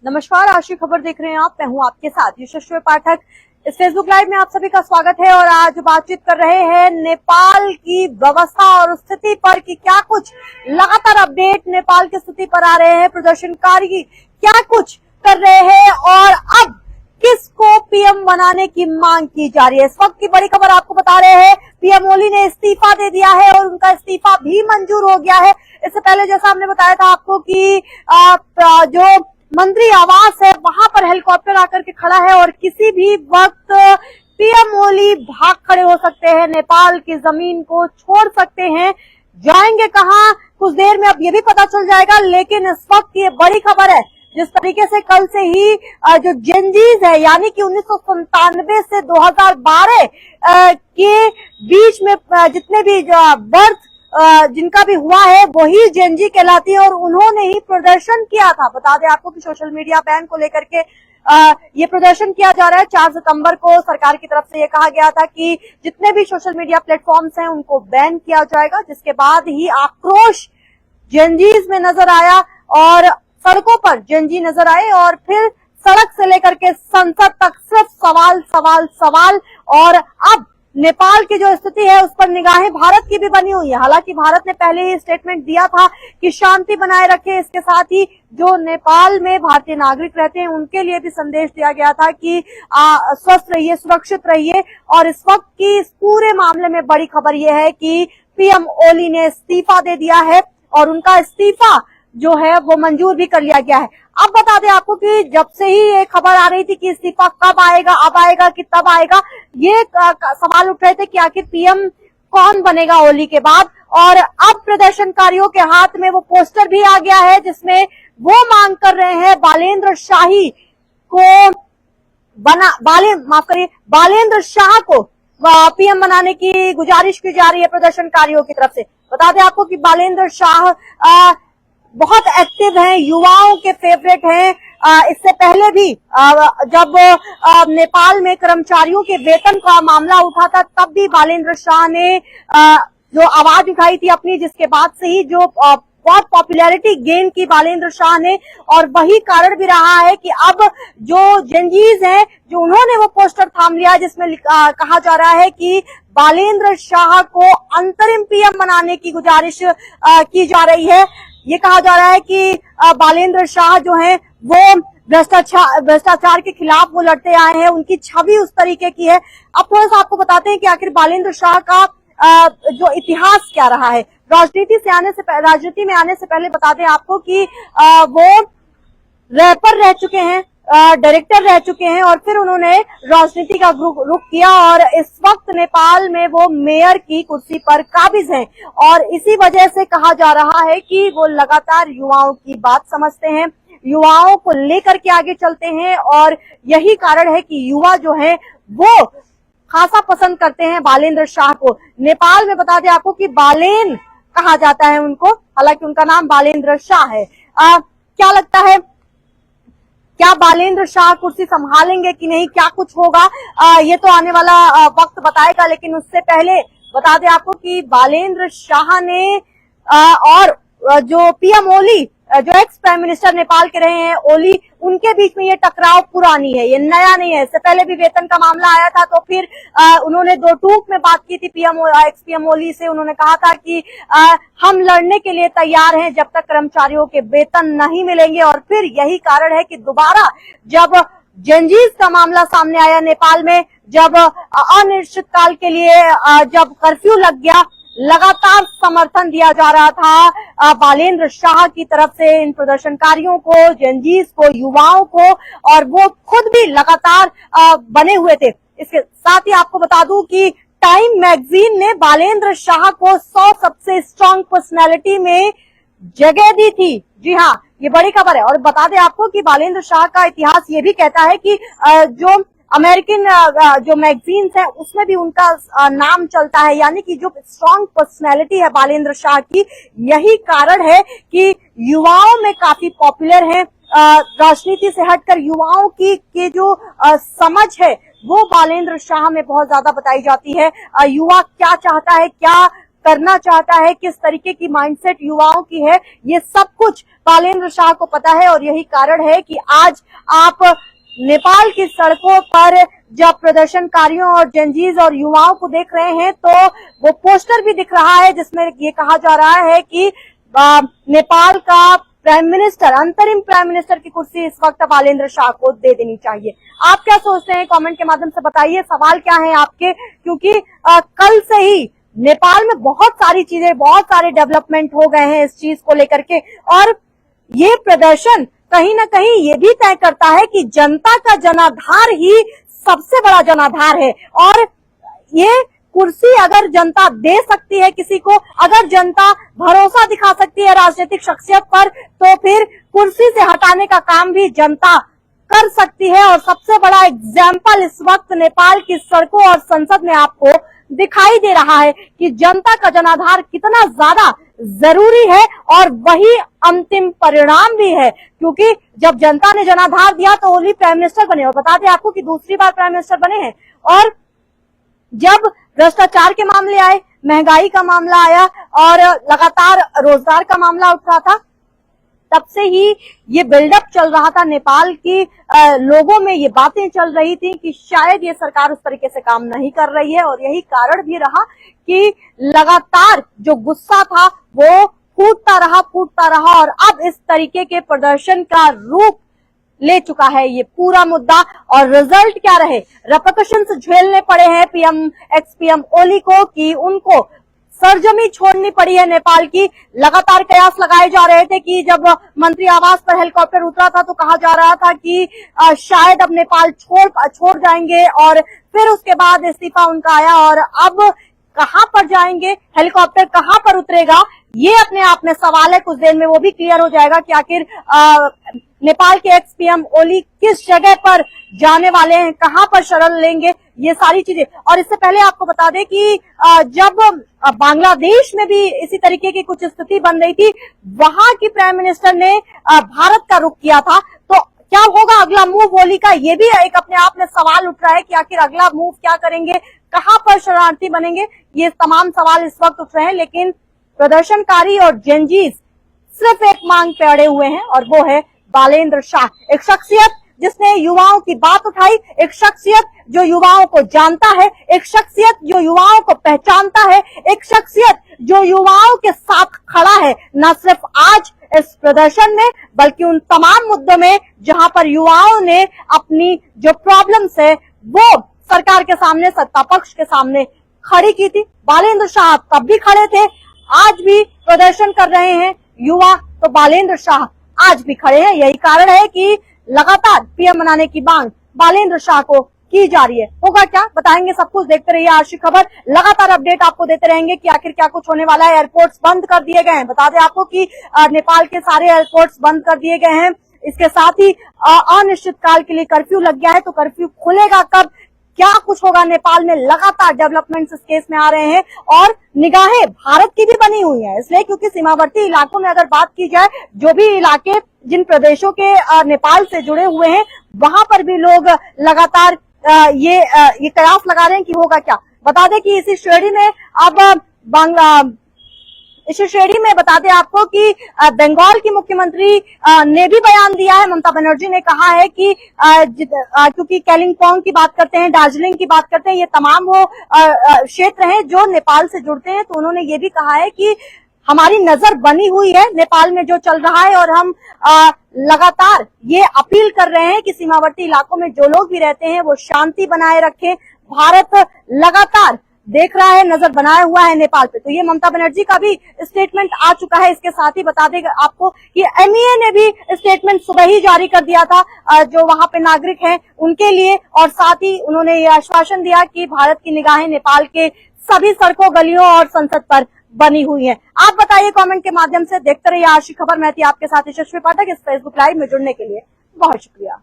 नमस्कार, आज की खबर देख रहे हैं आप। मैं हूं आपके साथ यशस्वी पाठक। इस फेसबुक लाइव में आप सभी का स्वागत है और आज बातचीत कर रहे हैं नेपाल की व्यवस्था और स्थिति पर कि क्या कुछ लगातार अपडेट नेपाल की स्थिति पर आ रहे हैं, प्रदर्शनकारी क्या कुछ कर रहे हैं और अब किसको पीएम बनाने की मांग की जा रही है। इस वक्त की बड़ी खबर आपको बता रहे हैं, पीएम ओली ने इस्तीफा दे दिया है और उनका इस्तीफा भी मंजूर हो गया है। इससे पहले जैसा हमने बताया था आपको कि जो मंत्री आवास है वहां पर हेलीकॉप्टर आकर के खड़ा है और किसी भी वक्त पीएम ओली भाग खड़े हो सकते हैं, नेपाल की जमीन को छोड़ सकते हैं। जाएंगे कहां, कुछ देर में अब ये भी पता चल जाएगा। लेकिन इस वक्त ये बड़ी खबर है, जिस तरीके से कल से ही जो जेनजीज है यानी कि 1997 से 2012 के बीच में जितने भी बर्थ जिनका भी हुआ है वही जेनजी कहलाती है और उन्होंने ही प्रदर्शन किया था। बता दें आपको कि सोशल मीडिया बैन को लेकर के ये प्रदर्शन किया जा रहा है। 4 सितंबर को सरकार की तरफ से ये कहा गया था कि जितने भी सोशल मीडिया प्लेटफॉर्म्स हैं उनको बैन किया जाएगा, जिसके बाद ही आक्रोश जेनजीज में नजर आया और सड़कों पर जेनजी नजर आए और फिर सड़क से लेकर के संसद तक सिर्फ सवाल सवाल सवाल। और अब नेपाल की जो स्थिति है उस पर निगाहें भारत की भी बनी हुई है। हालांकि भारत ने पहले ही स्टेटमेंट दिया था कि शांति बनाए रखे, इसके साथ ही जो नेपाल में भारतीय नागरिक रहते हैं उनके लिए भी संदेश दिया गया था कि स्वस्थ रहिए, सुरक्षित रहिए। और इस वक्त की इस पूरे मामले में बड़ी खबर यह है कि पीएम ओली ने इस्तीफा दे दिया है और उनका इस्तीफा जो है वो मंजूर भी कर लिया गया है। अब बता दें आपको कि जब से ही ये खबर आ रही थी कि इस्तीफा कब आएगा, अब आएगा कि तब आएगा, ये सवाल उठ रहे थे कि आखिर पीएम कौन बनेगा ओली के बाद। और अब प्रदर्शनकारियों के हाथ में वो पोस्टर भी आ गया है जिसमें वो मांग कर रहे हैं बालेंद्र शाही को बालेंद्र शाह को पीएम बनाने की गुजारिश की जा रही है प्रदर्शनकारियों की तरफ से। बता दें आपको कि बालेंद्र शाह बहुत एक्टिव हैं, युवाओं के फेवरेट हैं। इससे पहले भी जब नेपाल में कर्मचारियों के वेतन का मामला उठा था तब भी बालेंद्र शाह ने जो आवाज उठाई थी अपनी, जिसके बाद से ही जो बहुत पॉपुलैरिटी गेन की बालेंद्र शाह ने। और वही कारण भी रहा है कि अब जो जेनजीज हैं जो उन्होंने वो पोस्टर थाम लिया जिसमें कहा जा रहा है कि बालेंद्र शाह को अंतरिम पीएम बनाने की गुजारिश की जा रही है। ये कहा जा रहा है कि बालेंद्र शाह जो हैं वो भ्रष्टाचार के खिलाफ वो लड़ते आए हैं, उनकी छवि उस तरीके की है। अब थोड़ा सा आपको बताते हैं कि आखिर बालेंद्र शाह का जो इतिहास क्या रहा है। राजनीति में आने से पहले बता दें आपको कि वो रैपर रह चुके हैं, डायरेक्टर रह चुके हैं और फिर उन्होंने राजनीति का रुख किया और इस वक्त नेपाल में वो मेयर की कुर्सी पर काबिज हैं। और इसी वजह से कहा जा रहा है कि वो लगातार युवाओं की बात समझते हैं, युवाओं को लेकर के आगे चलते हैं और यही कारण है कि युवा जो है वो खासा पसंद करते हैं बालेंद्र शाह को। नेपाल में बता दें आपको कि बालेन कहा जाता है उनको, हालांकि उनका नाम बालेंद्र शाह है। क्या लगता है, क्या बालेंद्र शाह कुर्सी संभालेंगे कि नहीं, क्या कुछ होगा, ये तो आने वाला वक्त बताएगा। लेकिन उससे पहले बता दें आपको कि बालेंद्र शाह ने और जो पीएम ओली, जो एक्स प्राइम मिनिस्टर नेपाल के रहे हैं ओली, उनके बीच में ये टकराव पुरानी है, ये नया नहीं है। इससे पहले भी वेतन का मामला आया था तो फिर उन्होंने दो टूक में बात की थी एक्स पीएम ओली से। उन्होंने कहा था कि हम लड़ने के लिए तैयार हैं जब तक कर्मचारियों के वेतन नहीं मिलेंगे। और फिर यही कारण है कि दोबारा जब जेनजीज का मामला सामने आया नेपाल में, जब अनिश्चितकाल के लिए जब कर्फ्यू लग गया, लगातार समर्थन दिया जा रहा था बालेंद्र शाह की तरफ से इन प्रदर्शनकारियों को, जेनजीज को, युवाओं को, और वो खुद भी लगातार बने हुए थे। इसके साथ ही आपको बता दूं कि टाइम मैगजीन ने बालेंद्र शाह को 100 सबसे स्ट्रांग पर्सनैलिटी में जगह दी थी। जी हाँ, ये बड़ी खबर है। और बता दें आपको कि बालेंद्र शाह का इतिहास ये भी कहता है कि जो अमेरिकन जो मैगजीन्स है उसमें भी उनका नाम चलता है, यानी कि जो स्ट्रॉन्ग पर्सनैलिटी है बालेंद्र शाह की, यही कारण है कि युवाओं में काफी पॉपुलर है। राजनीति से हटकर युवाओं की जो समझ है वो बालेंद्र शाह में बहुत ज्यादा बताई जाती है। युवा क्या चाहता है, क्या करना चाहता है, किस तरीके की माइंडसेट युवाओं की है, ये सब कुछ बालेंद्र शाह को पता है। और यही कारण है कि आज आप नेपाल की सड़कों पर जब प्रदर्शनकारियों और जनजीज और युवाओं को देख रहे हैं तो वो पोस्टर भी दिख रहा है जिसमें ये कहा जा रहा है कि नेपाल का प्राइम मिनिस्टर, अंतरिम प्राइम मिनिस्टर की कुर्सी इस वक्त बालेंद्र शाह को दे देनी चाहिए। आप क्या सोचते हैं, कमेंट के माध्यम से बताइए। सवाल क्या है आपके, क्योंकि कल से ही नेपाल में बहुत सारी चीजें, बहुत सारे डेवलपमेंट हो गए हैं इस चीज को लेकर के, और ये प्रदर्शन कहीं ना कहीं ये भी तय करता है कि जनता का जनाधार ही सबसे बड़ा जनाधार है। और ये कुर्सी अगर जनता दे सकती है किसी को, अगर जनता भरोसा दिखा सकती है राजनीतिक शख्सियत पर, तो फिर कुर्सी से हटाने का काम भी जनता कर सकती है। और सबसे बड़ा एग्जाम्पल इस वक्त नेपाल की सड़कों और संसद में आपको दिखाई दे रहा है कि जनता का जनाधार कितना ज्यादा जरूरी है, और वही अंतिम परिणाम भी है। क्योंकि जब जनता ने जनाधार दिया तो ओली प्राइम मिनिस्टर बने, और बता दें आपको कि दूसरी बार प्राइम मिनिस्टर बने हैं। और जब भ्रष्टाचार के मामले आए, महंगाई का मामला आया और लगातार रोजगार का मामला उठ रहा था, तब से ही ये बिल्डअप चल रहा था नेपाल की लोगों में, ये बातें चल रही थी कि शायद ये सरकार उस तरीके से काम नहीं कर रही है। और यही कारण भी रहा कि लगातार जो गुस्सा था वो फूटता रहा और अब इस तरीके के प्रदर्शन का रूप ले चुका है ये पूरा मुद्दा। और रिजल्ट क्या रहे, रेपरकशंस झेलने पड़े हैं पीएम, एक्स पीएम ओली को, कि उनको सरजमी छोड़नी पड़ी है नेपाल की। लगातार कयास लगाए जा रहे थे कि जब मंत्री आवास पर हेलीकॉप्टर उतरा था तो कहा जा रहा था कि शायद अब नेपाल छोड़ जाएंगे, और फिर उसके बाद इस्तीफा उनका आया। और अब कहां पर जाएंगे, हेलीकॉप्टर कहां पर उतरेगा, ये अपने आप में सवाल है। कुछ देर में वो भी क्लियर हो जाएगा कि आखिर नेपाल के एक्स पीएम ओली किस जगह पर जाने वाले हैं, कहां पर शरण लेंगे, ये सारी चीजें। और इससे पहले आपको बता दें कि जब बांग्लादेश में भी इसी तरीके की कुछ स्थिति बन रही थी, वहां की प्राइम मिनिस्टर ने भारत का रुख किया था। तो क्या होगा अगला मूव ओली का, ये भी एक अपने आप में सवाल उठ रहा है कि आखिर अगला मूव क्या करेंगे, कहां पर शरणार्थी बनेंगे, ये तमाम सवाल इस वक्त उठ रहे हैं। लेकिन प्रदर्शनकारी और जनजीज सिर्फ एक मांग पे अड़े हुए हैं, और वो है बालेंद्र शाह, एक शख्सियत जिसने युवाओं की बात उठाई, एक शख्सियत जो युवाओं को जानता है, एक शख्सियत जो युवाओं को पहचानता है, एक शख्सियत जो युवाओं के साथ खड़ा है, न सिर्फ आज इस प्रदर्शन में बल्कि उन तमाम मुद्दों में जहां पर युवाओं ने अपनी जो प्रॉब्लम्स है वो सरकार के सामने, सत्ता पक्ष के सामने खड़ी की थी। बालेंद्र शाह तब भी खड़े थे, आज भी प्रदर्शन कर रहे हैं युवा, तो बालेंद्र शाह आज भी खड़े हैं। यही कारण है कि लगातार पीएम बनाने की मांग बालेंद्र शाह को की जा रही है। होगा क्या, बताएंगे सब कुछ। देखते रहिए आज की खबर, लगातार अपडेट आपको देते रहेंगे कि आखिर क्या कुछ होने वाला है। एयरपोर्ट्स बंद कर दिए गए हैं, बता दें आपको कि नेपाल के सारे एयरपोर्ट्स बंद कर दिए गए हैं। इसके साथ ही अनिश्चित काल के लिए कर्फ्यू लग गया है, तो कर्फ्यू खुलेगा कब, क्या कुछ होगा नेपाल में, लगातार डेवलपमेंट्स इस केस में आ रहे हैं। और निगाहें भारत की भी बनी हुई है, इसलिए क्योंकि सीमावर्ती इलाकों में अगर बात की जाए, जो भी इलाके जिन प्रदेशों के नेपाल से जुड़े हुए हैं, वहां पर भी लोग लगातार ये कयास लगा रहे हैं कि होगा क्या। बता दें कि इसी श्रेणी में अब इस श्रेणी में बता दें आपको कि बंगाल की मुख्यमंत्री ने भी बयान दिया है। ममता बनर्जी ने कहा है कि क्योंकि कालिम्पोंग की बात करते हैं, दार्जिलिंग की बात करते हैं, ये तमाम वो क्षेत्र हैं जो नेपाल से जुड़ते हैं, तो उन्होंने ये भी कहा है कि हमारी नजर बनी हुई है नेपाल में जो चल रहा है, और हम लगातार ये अपील कर रहे हैं कि सीमावर्ती इलाकों में जो लोग भी रहते हैं वो शांति बनाए रखें। भारत लगातार देख रहा है, नजर बनाया हुआ है नेपाल पे। तो ये ममता बनर्जी का भी स्टेटमेंट आ चुका है। इसके साथ ही बता दें आपको कि एमईए ने भी स्टेटमेंट सुबह ही जारी कर दिया था जो वहां पे नागरिक हैं उनके लिए, और साथ ही उन्होंने ये आश्वासन दिया कि भारत की निगाहें नेपाल के सभी सड़कों, गलियों और संसद पर बनी हुई है। आप बताइए कमेंट के माध्यम से। देखते रहिए आज की खबर। मैं थी आपके साथ यशस्वी पाठक। इस फेसबुक लाइव में जुड़ने के लिए बहुत शुक्रिया।